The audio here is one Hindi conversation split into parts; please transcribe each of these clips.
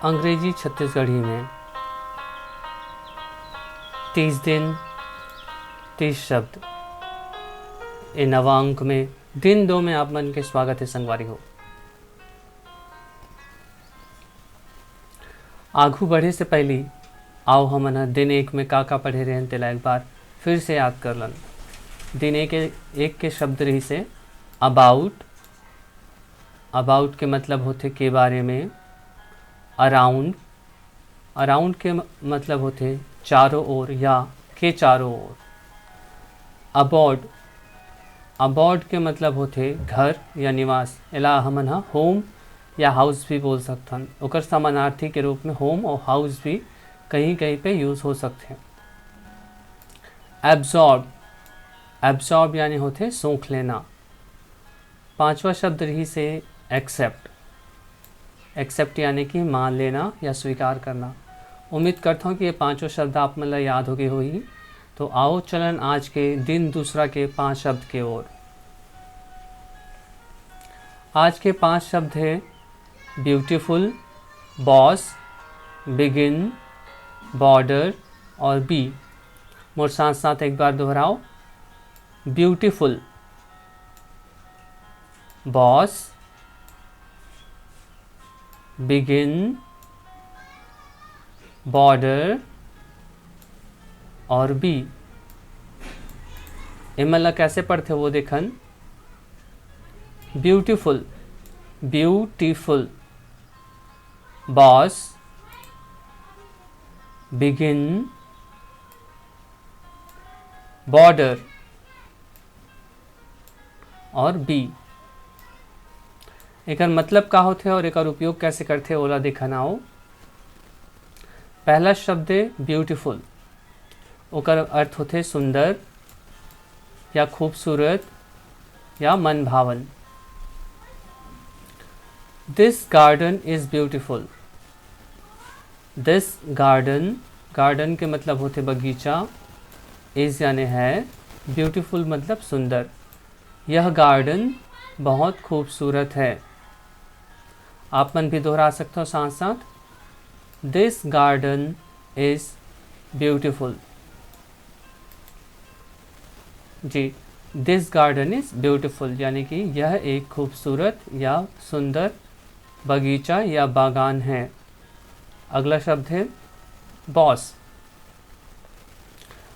अंग्रेजी छत्तीसगढ़ी में 30 दिन 30 शब्द। ए नवा अंक में दिन 2 में आप मन के स्वागत है संगवारी हो। आगू बढ़े से पहले आओ हमन दिन 1 में का पढ़े रहे तेला एक बार फिर से याद कर लन। दिन एक के शब्द रही से अबाउट। अबाउट के मतलब होते के बारे में। अराउंड। अराउंड के मतलब होते चारों ओर या के चारों ओर। अबॉर्ड। अबॉर्ड के मतलब होते घर या निवास। एला हमन होम या हाउस भी बोल सकथन। ओकर समानार्थी के रूप में होम और हाउस भी कहीं कहीं पे यूज हो सकते हैं। एब्जॉर्ब। एब्जॉर्ब यानी होते सोख लेना। 5वां शब्द रही से एक्सेप्ट। एक्सेप्ट यानी कि मान लेना या स्वीकार करना। उम्मीद करता हूँ कि ये 5 शब्द आप मतलब याद हो गए होगी। तो आओ चलन आज के दिन दूसरा के 5 शब्द के ओर। आज के 5 शब्द है ब्यूटीफुल, बॉस, बिगिन, बॉर्डर और बी। मोर साथ साथ एक बार दोहराओ। ब्यूटीफुल, बॉस, बिगिन, बॉर्डर और बी। मतलब कैसे पढ़ते वो देखन। Beautiful, beautiful, boss, begin, border और बी। एक मतलब का होते और एक उपयोग कैसे करते ओला देखना हो। पहला शब्द है ब्यूटीफुल। ओकर अर्थ होते सुंदर या खूबसूरत या मन भावन। This garden is beautiful. This garden, garden के मतलब होते बगीचा। इज यानी है, ब्यूटीफुल मतलब सुंदर। यह गार्डन बहुत खूबसूरत है। आप मन भी दोहरा सकते हो साथ साथ। This garden is beautiful. जी, दिस गार्डन इज ब्यूटीफुल यानी कि यह एक खूबसूरत या सुंदर बगीचा या बागान है। अगला शब्द है बॉस।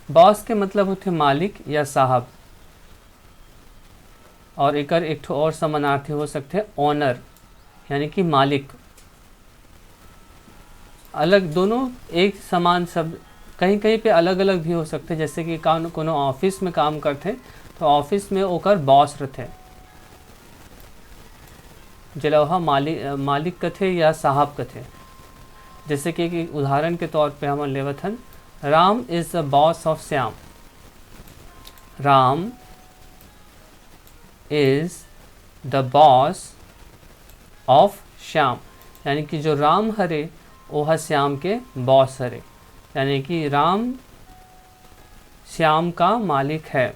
बॉस के मतलब होते मालिक या साहब। और एक और समानार्थी हो सकते हैं ओनर यानी कि मालिक। अलग दोनों एक समान शब्द, कहीं कहीं पे अलग अलग भी हो सकते हैं। जैसे कि कोनो ऑफिस में काम करते तो ऑफिस में ओकर बॉस रहते, जलौहा मालिक कथे या साहब कथे। जैसे कि उदाहरण के तौर पे हम लेवत हन, Ram is the boss of Shyam. Ram is the boss of Shyam यानी कि जो राम हरे वह श्याम के बॉस हरे, यानी कि राम श्याम का मालिक है।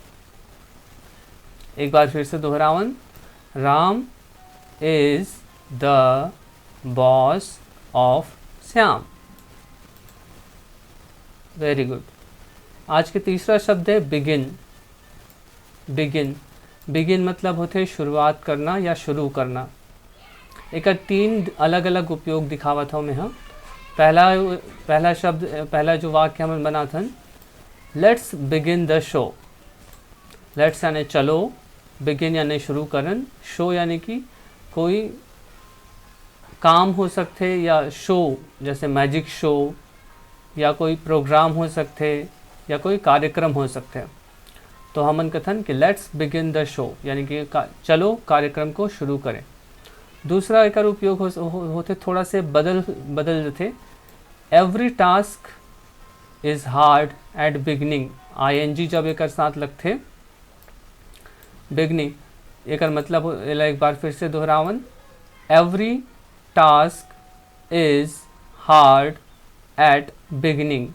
एक बार फिर से दोहरावन, Ram is the boss of Shyam. Very good. आज के तीसरा शब्द है बिगिन। बिगिन, बिगिन मतलब होते शुरुआत करना या शुरू करना। एक 3 अलग अलग उपयोग दिखावत हूँ मैं। हाँ, पहला जो वाक्य हम बना था, let's begin the show. Let's यानी चलो, बिगिन यानी शुरू करन, शो यानी कि कोई काम हो सकते या शो जैसे मैजिक शो या कोई प्रोग्राम हो सकते या कोई कार्यक्रम हो सकते। तो हमन कथन कि लेट्स बिगिन द शो यानी कि चलो कार्यक्रम को शुरू करें। दूसरा एक उपयोग होते थोड़ा से बदल देते। Every task is hard at beginning. ING जब एक साथ लगते बिगनिंग, एक मतलब एक बार फिर से दोहरावन, every task is hard at beginning.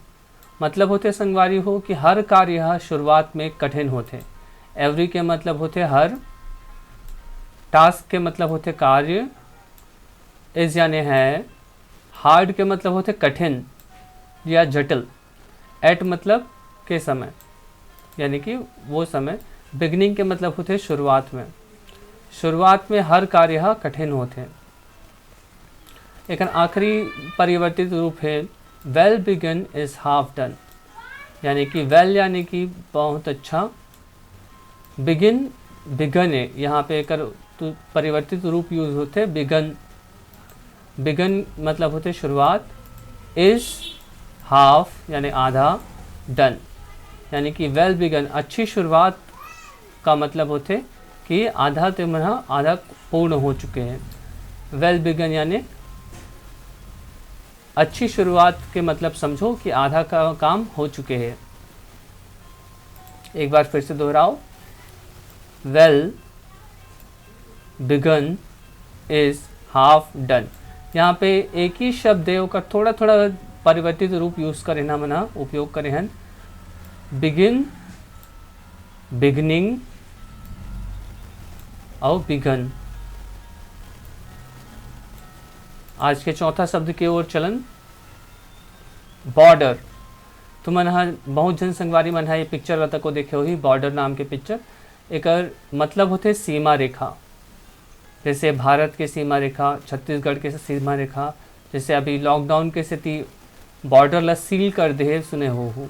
मतलब होते संगवारी हो कि हर कार्य शुरुआत में कठिन होते। एवरी के मतलब होते हर, टास्क के मतलब होते कार्य, इज यानी है, हार्ड के मतलब होते कठिन या जटिल, एट मतलब के समय यानी कि वो समय, बिगनिंग के मतलब होते शुरुआत में, शुरुआत में हर कार्य कठिन होते हैं। एक आखिरी परिवर्तित रूप है well begun is half done, यानी कि वेल यानी कि बहुत अच्छा, बिगिन बिगन है, यहाँ पे एक परिवर्तित रूप यूज होते बिगन, बिगन मतलब होते शुरुआत, इज हाफ यानी आधा, डन यानी कि वेल बिगन अच्छी शुरुआत का मतलब होते कि आधा तिमाह आधा पूर्ण हो चुके हैं। वेल बिगन यानी अच्छी शुरुआत के मतलब समझो कि आधा का काम हो चुके हैं। एक बार फिर से दोहराओ, well begun is half done. यहाँ पे एक ही शब्द है, का थोड़ा थोड़ा परिवर्तित रूप यूज करें ना, मना उपयोग करें हैं, बिगिन, बिगनिंग और बिगन। आज के चौथा शब्द की ओर चलन, बॉर्डर। तो मन बहुत जन संगवारी मन ये पिक्चर रता को देखे हो ही, बॉर्डर नाम के पिक्चर। एक मतलब होते सीमा रेखा, जैसे भारत के सीमा रेखा, छत्तीसगढ़ के सीमा रेखा, जैसे अभी लॉकडाउन के स्थिति बॉर्डर ला सील कर दे सुने हो,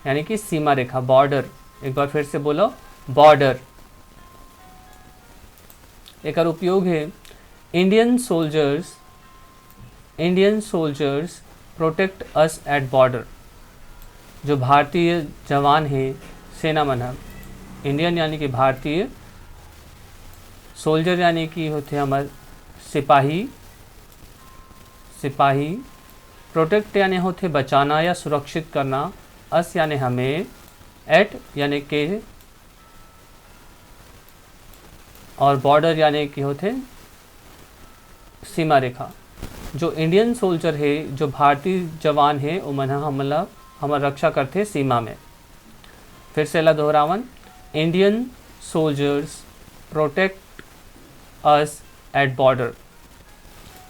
यानी कि सीमा रेखा, बॉर्डर। एक बार फिर से बोलो, बॉर्डर। एक और उपयोग है Indian soldiers protect us at border. जो भारतीय जवान है, सेना मन, इंडियन यानी कि भारतीय, सोल्जर यानी कि होते हमारे सिपाही, प्रोटेक्ट यानी होते बचाना या सुरक्षित करना, अस यानी हमें, एट यानी के, और बॉर्डर यानी कि होते सीमा रेखा। जो इंडियन सोल्जर है, जो भारतीय जवान है, वो मन हमारा रक्षा करते सीमा में। फिर से ला दोहरावन, Indian soldiers protect us at border.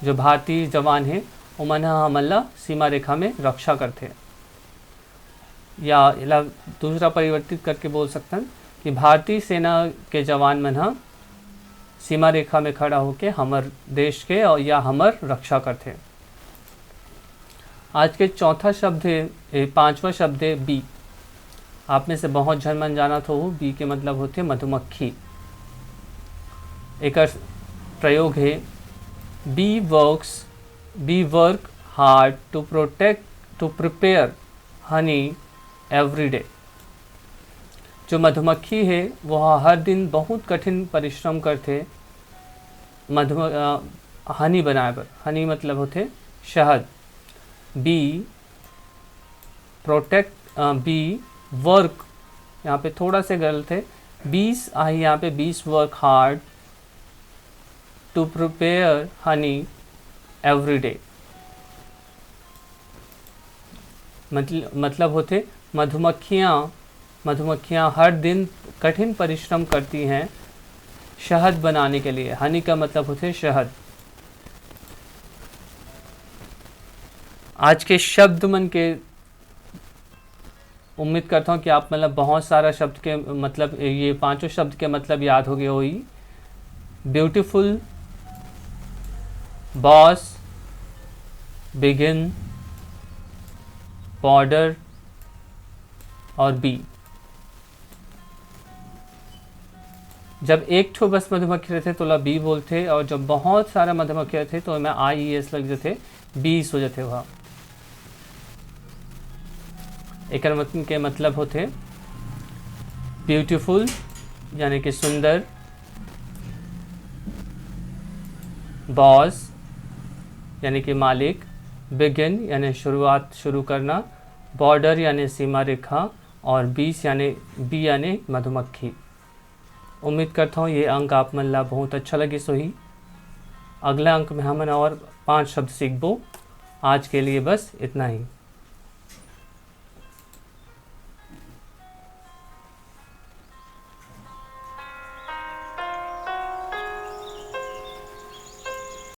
जो भारतीय जवान है, वो मन हमला सीमा रेखा में रक्षा करते। या दूसरा परिवर्तित करके बोल सकते हैं कि भारतीय सेना के जवान मन सीमा रेखा में खड़ा होकर हमर देश के और या हमर रक्षा करते। आज के चौथा शब्द है, पांचवा शब्द है बी। आप में से बहुत जन मन जाना तो हो, बी के मतलब होते मधुमक्खी। एक प्रयोग है, bee work hard to prepare honey every day. जो मधुमक्खी है वह हर दिन बहुत कठिन परिश्रम करते हनी बनाए पर। हनी मतलब होते शहद। बी वर्क, यहाँ पे थोड़ा से गलत है, 20 आई यहाँ पे 20 work hard to prepare honey every day. मतलब होते मधुमक्खियाँ हर दिन कठिन परिश्रम करती हैं शहद बनाने के लिए। हनी का मतलब होते शहद। आज के शब्द मन के उम्मीद करता हूँ कि आप मतलब बहुत सारा शब्द के मतलब, ये पांचों शब्द के मतलब याद हो गए हो ही। ब्यूटीफुल, बॉस, बिगिन, बॉर्डर और बी। जब एक ठो बस मधुमक्खी रहते तो ला बी बोलते, और जब बहुत सारा मधुमक्खी रहते तो मैं IES लग जाते, बीस हो जाते। वहाँ एक के मतलब होते ब्यूटीफुल यानी कि सुंदर, बॉस यानी कि मालिक, बिगिन यानी शुरुआत, शुरू करना, बॉर्डर यानी सीमा रेखा, और बीस यानी बी यानी मधुमक्खी। उम्मीद करता हूँ ये अंक आप मन ला बहुत अच्छा लगे सोही। अगला अंक में हम और 5 शब्द सीखबो। आज के लिए बस इतना ही।